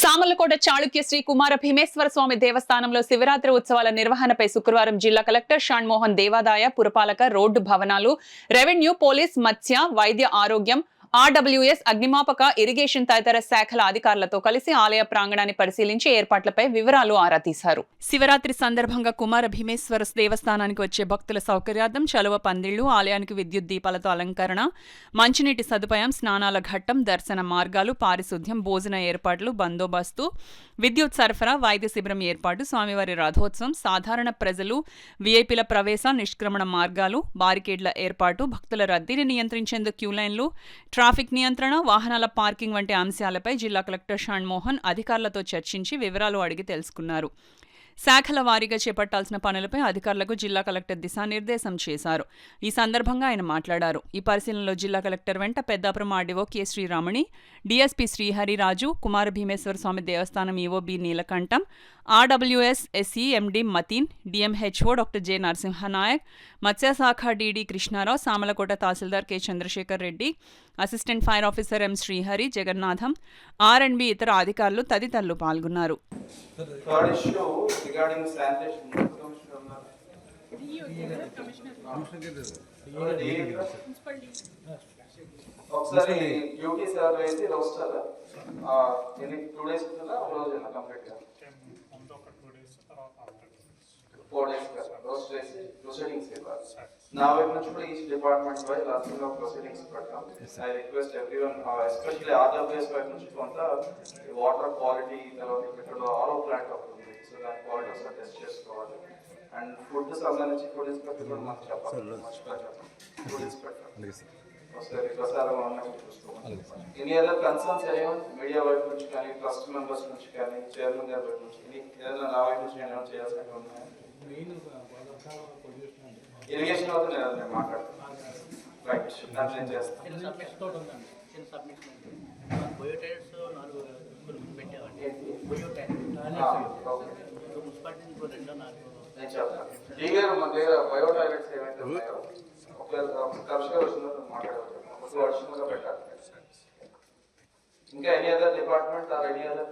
సామర్లకోట చాళుక్య శ్రీ కుమార భీమేశ్వర స్వామి దేవస్థానంలో శివరాత్రి ఉత్సవాల నిర్వహణపై శుక్రవారం జిల్లా కలెక్టర్ షణ్మోహన్ దేవాదాయ పురపాలక రోడ్డు భవనాలు రెవెన్యూ పోలీస్ మత్స్య వైద్య ఆరోగ్యం ఆర్డబ్ల్యూఎస్ అగ్నిమాపక ఇరిగేషన్ తదితర శాఖల అధికారులతో కలిసి ఆలయ ప్రాంగణాన్ని పరిశీలించి ఏర్పాట్లపై వివరాలు ఆరా తీశారు. శివరాత్రి సందర్భంగా కుమార భీమేశ్వర దేవస్థానానికి వచ్చే భక్తుల సౌకర్యార్థం చలువ పందిళ్లు, ఆలయానికి విద్యుత్ దీపాలతో అలంకరణ, మంచినీటి సదుపాయం, స్నానాల ఘట్టం, దర్శన మార్గాలు, పారిశుద్ధ్యం, భోజన ఏర్పాట్లు, బందోబస్తు, విద్యుత్ సరఫరా, వైద్య శిబిరం ఏర్పాటు, స్వామివారి రథోత్సవం, సాధారణ ప్రజలు వీఐపీల ప్రవేశ నిష్క్రమణ మార్గాలు, బారికేడ్ల ఏర్పాటు, భక్తుల రద్దీని నియంత్రించేందుకు క్యూలైన్లు, ట్రాఫిక్ నియంత్రణ, వాహనాల పార్కింగ్ వంటి అంశాలపై జిల్లా కలెక్టర్ షణ్మోహన్ అధికారులతో చర్చించి వివరాలు అడిగి తెలుసుకున్నారు. శాఖల వారీగా చేపట్టాల్సిన పనులపై అధికారులకు జిల్లా కలెక్టర్ దిశానిర్దేశం చేశారు. ఈ సందర్భంగా ఆయన మాట్లాడారు. ఈ పరిశీలనలో జిల్లా కలెక్టర్ వెంట Peddapuram RDO K Sriramani, DSP Srihariraju, Kumara Bhimeswara Swamy దేవస్థానం EO B Neelakantham, RWS SE M D Mateen, DMHO doctor J Narasimhanayak, మత్స్యశాఖ డీడీ కృష్ణారావు, సామలకోట తహసీల్దార్ K Chandrasekhar Reddy, assistant fire officer M Srihari, Jagannatham, R and B ఇతర అధికారులు తదితరులు పాల్గొన్నారు. ఒకసారి డ్యూటీ సర్వ్ అయితే రోస్టర్ ఎన్ని 2 days ఉంటుందా ఒక రోజు కంప్లీట్ గా 4 days రోస్టర్ వేసి ప్రొసీడింగ్స్ ఇవ్వాలి. నా వైపు నుంచి కూడా ఈచ్ డిపార్ట్మెంట్ వైజ్ లాస్ట్ లో ప్రొసీడింగ్స్ పెడతాం. I request everyone especially RWS వైపు నుంచి కొంత వాటర్ క్వాలిటీ తర్వాత ఇక్కడ ఆరో ప్లాంట్ ఒకటి ఉంది, సో దాని క్వాలిటీ ఒకసారి టెస్ట్ చేసుకోవాలి. అండ్ ఫుడ్ సంబంధించి ఫుడ్ ఇన్స్పెక్టర్ కూడా మాకు చెప్పాలి, మర్చిపోయి చెప్పాలి. ఫుడ్ ఇన్స్పెక్టర్ ఒకసారి ప్రసారం ఎనీ అదర్ కన్సర్న్స్ మీడియా వైపు నుంచి కానీ ట్రస్ట్ మెంబర్స్ నుంచి కానీ చైర్మన్ గారి వైపు నుంచి ఏదైనా నా వైపు నుంచి నేను చేయాల్సినవి ఉన్నాయా? ఇరిగేషన్ అవుతుంది లేదా నేను మాట్లాడుతున్నాను. రైట్, దాన్ని నేను చేస్తాను. నేను చెప్తాను. ఈ గారు మన దగ్గర బయో టాయిలెట్స్ ఏమైతే ఉన్నాయో కమిషనర్ వచ్చినప్పుడు మాట్లాడవచ్చు, అడిషనల్గా పెట్టాలి. ఇంకా any other department or any other